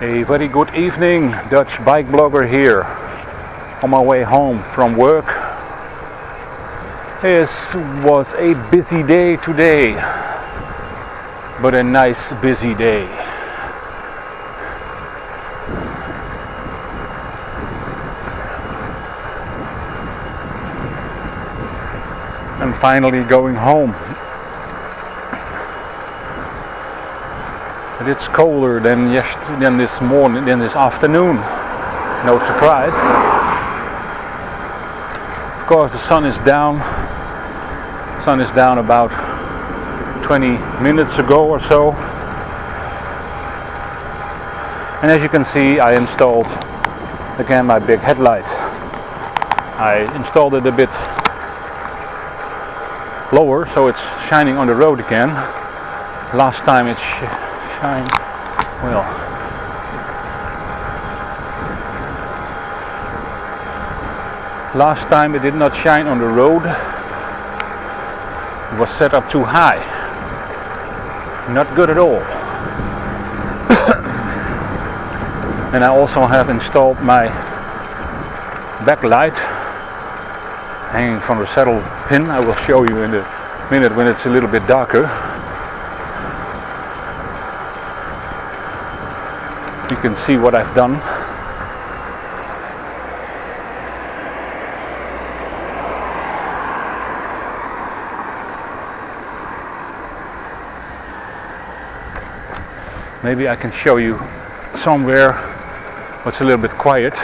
A very good evening, Dutch bike blogger here, on my way home from work. This was a busy day today, but a nice busy day. I'm finally going home. But it's colder than this morning, than this afternoon. No surprise. Of course, the sun is down. Sun is down about 20 minutes ago or so. And as you can see, I installed again my big headlight. I installed it a bit lower, so it's shining on the road again. Last time it shined, well, last time it did not shine on the road. It was set up too high. Not good at all. And I also have installed my backlight hanging from the saddle pin. I will show you in a minute when it's a little bit darker. You can see what I've done. Maybe I can show you somewhere what's a little bit quiet.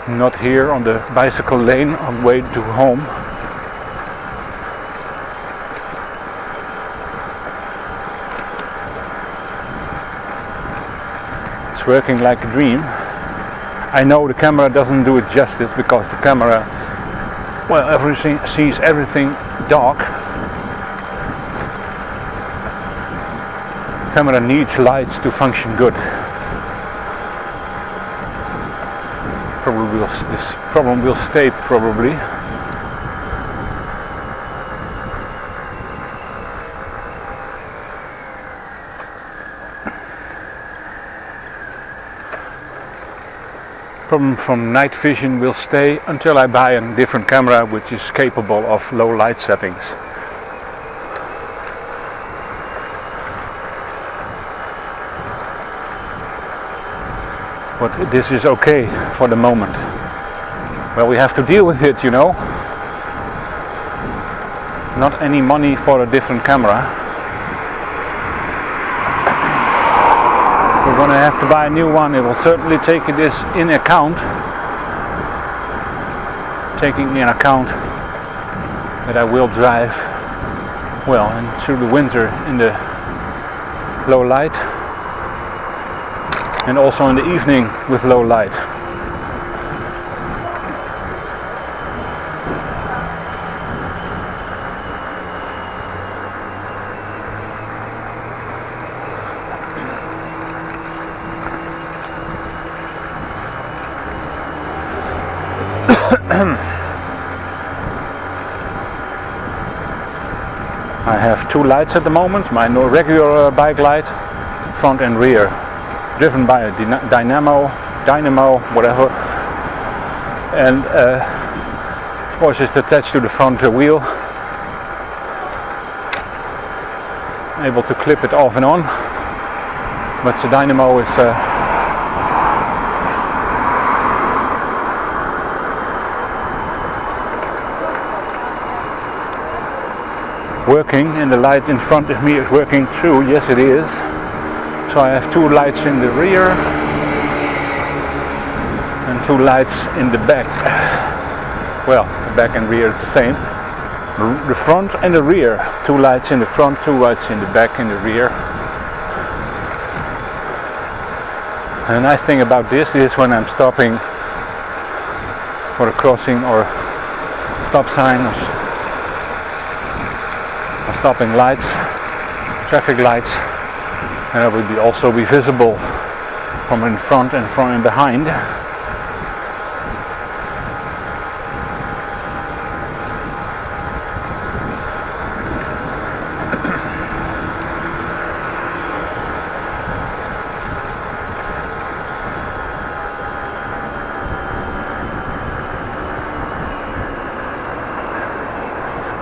Not here on the bicycle lane on the way to home. It's working like a dream. I know the camera doesn't do it justice because the camera, well, everything sees everything dark. The camera needs lights to function good. This problem will stay probably. Problem from night vision will stay until I buy a different camera which is capable of low light settings. But this is okay for the moment. Well, we have to deal with it, you know. Not any money for a different camera. We're gonna have to buy a new one. It will certainly take this in account. Taking in account that I will drive, well, and through the winter in the low light. And also in the evening with low light. I have two lights at the moment, my regular bike light, front and rear. Driven by a dynamo, whatever, and of course it's attached to the front wheel. Able to clip it off and on, but the dynamo is working, and the light in front of me is working too. Yes, it is. So I have two lights in the rear and two lights in the back. Well, the back and rear is the same. The front and the rear. Two lights in the front, two lights in the back and the rear. And the nice thing about this is when I'm stopping for a crossing or stop sign or stopping lights, traffic lights, and it will also be visible from in front and from in behind.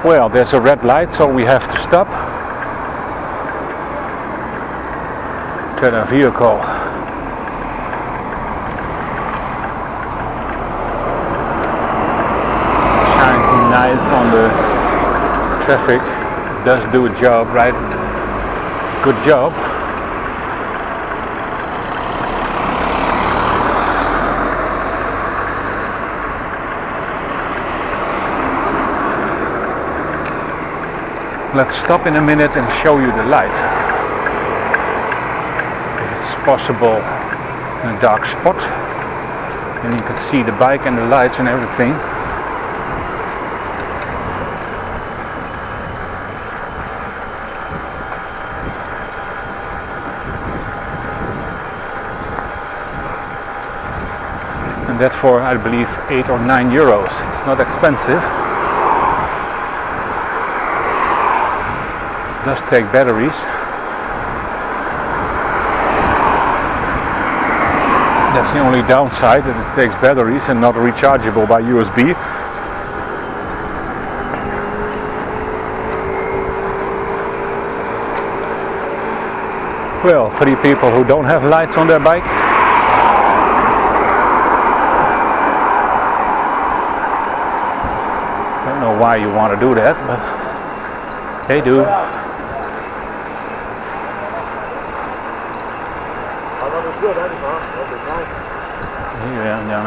Well, there's a red light, so we have to stop. To the vehicle. Shines nice on the traffic. Does do a job, right? Good job. Let's stop in a minute and show you the light. If it's possible in a dark spot, and you can see the bike and the lights and everything. And that's for, I believe, 8 or 9 euros. It's not expensive. It does take batteries. That's the only downside, that it takes batteries and not rechargeable by USB. Well, 3 people who don't have lights on their bike. Don't know why you want to do that, but they do. Hier en dan.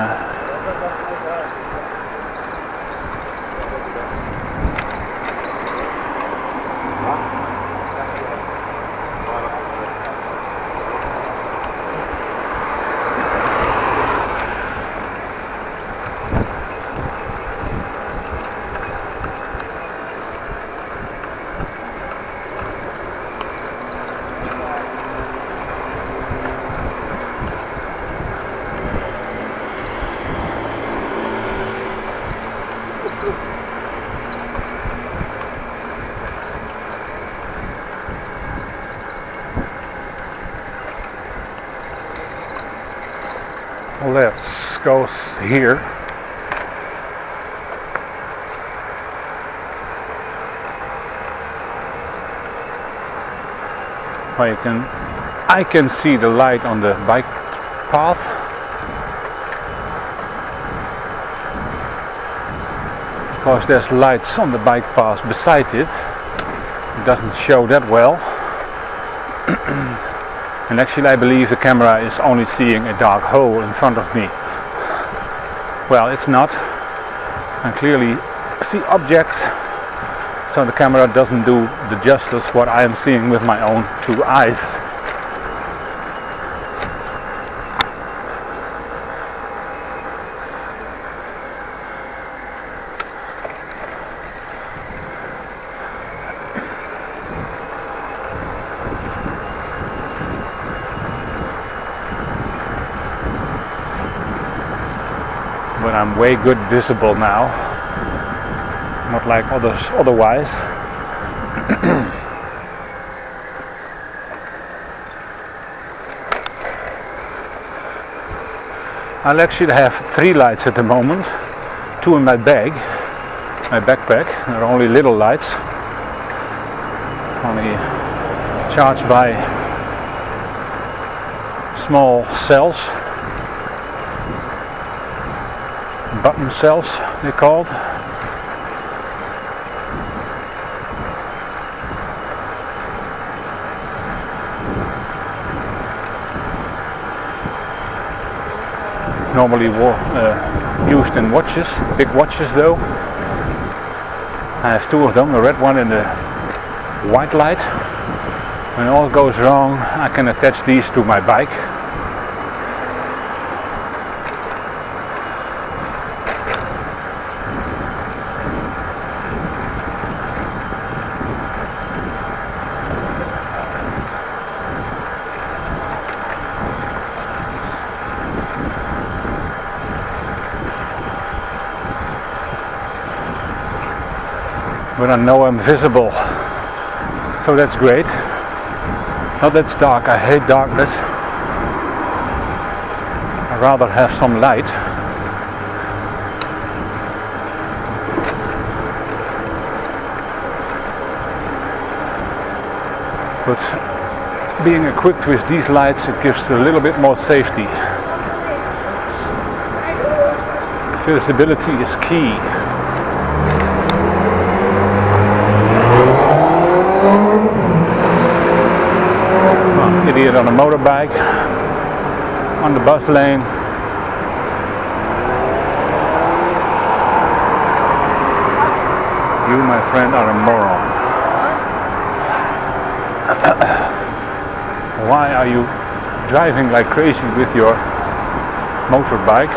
Let's go here. I can see the light on the bike path. Because there's lights on the bike path beside it. It doesn't show that well. And actually I believe the camera is only seeing a dark hole in front of me. Well, it's not. I clearly see objects, so the camera doesn't do the justice what I am seeing with my own 2 eyes. But I'm way good visible now, not like others otherwise. I'll actually have 3 lights at the moment, 2 in my bag, my backpack. They're only little lights, only charged by small cells. Button cells, they're called. Normally used in watches, big watches though. I have 2 of them, the red one and the white light. When all goes wrong, I can attach these to my bike. But I know I'm visible, so that's great. Not that it's dark, I hate darkness. I'd rather have some light. but being equipped with these lights, it gives a little bit more safety. Visibility is key. Oh, idiot on a motorbike, on the bus lane. You, my friend, are a moron. Why are you driving like crazy with your motorbike?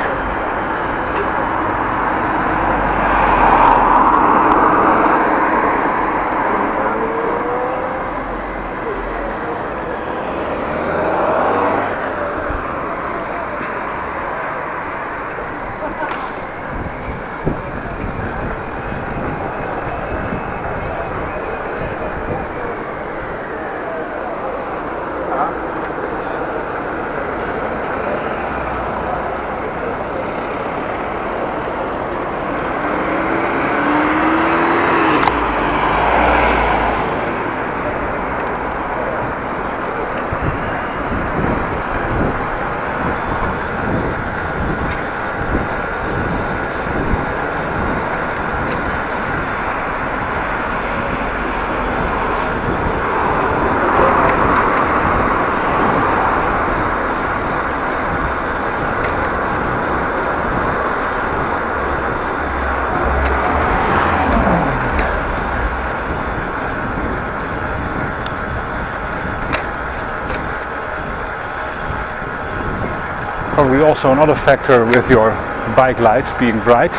Probably also another factor with your bike lights being bright,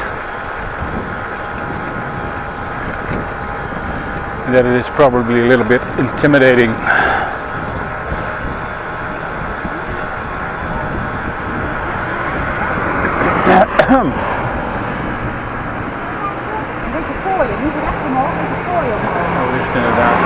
that it is probably a little bit intimidating. Een beetje voor je, niet recht omhoog, een beetje voor je omhoog. Oh, is het inderdaad.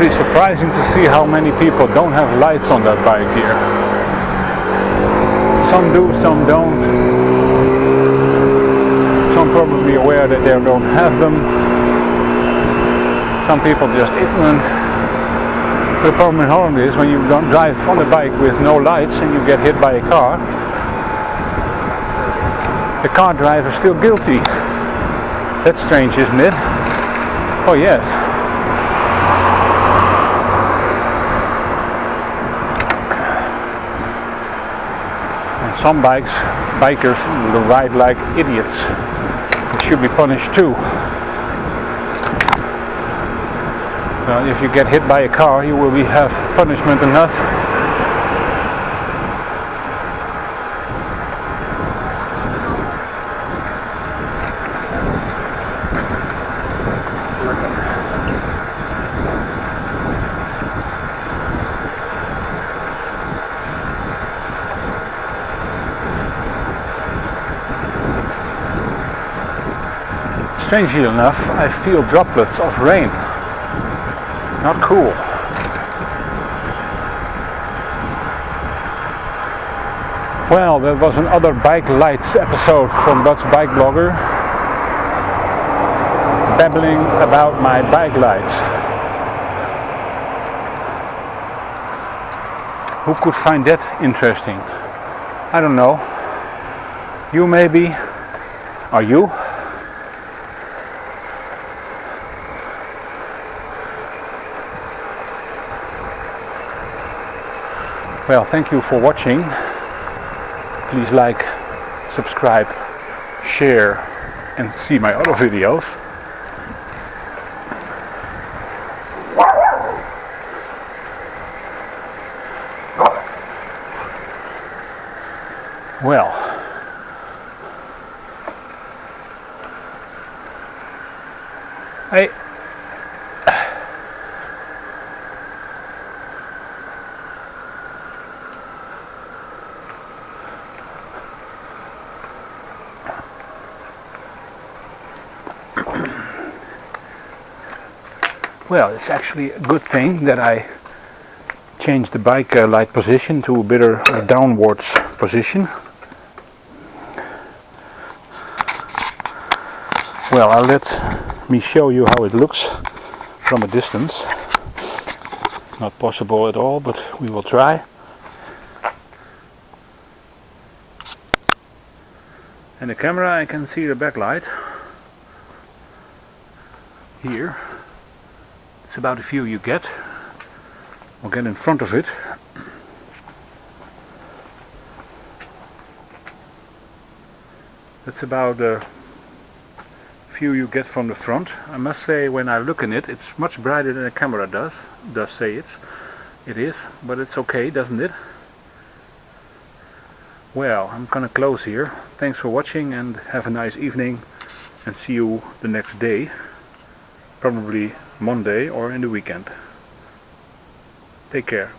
It's surprising to see how many people don't have lights on that bike here. Some do, some don't. Some probably aware that they don't have them. Some people just ignorant. The problem in Holland is when you don't drive on a bike with no lights and you get hit by a car, the car driver is still guilty. That's strange, isn't it? Oh yes. Some bikers ride like idiots. They should be punished too. Well, if you get hit by a car, you will have punishment enough. Strangely enough, I feel droplets of rain. Not cool. Well, that was another bike lights episode from Dutch Bike Blogger, babbling about my bike lights. Who could find that interesting? I don't know. You maybe? Are you? Well, thank you for watching. Please like, subscribe, share and see my other videos. Well, hey. Well, it's actually a good thing that I changed the bike light position to a better downwards position. Well, let me show you how it looks from a distance. Not possible at all, but we will try. In the camera I can see the backlight. Here. It's about the view you get. I'll get in front of it. That's about the view you get from the front. I must say, when I look in it, it's much brighter than the camera does say it is, but it's okay, doesn't it? Well, I'm gonna close here. Thanks for watching and have a nice evening, and see you the next day, probably Monday or in the weekend. Take care.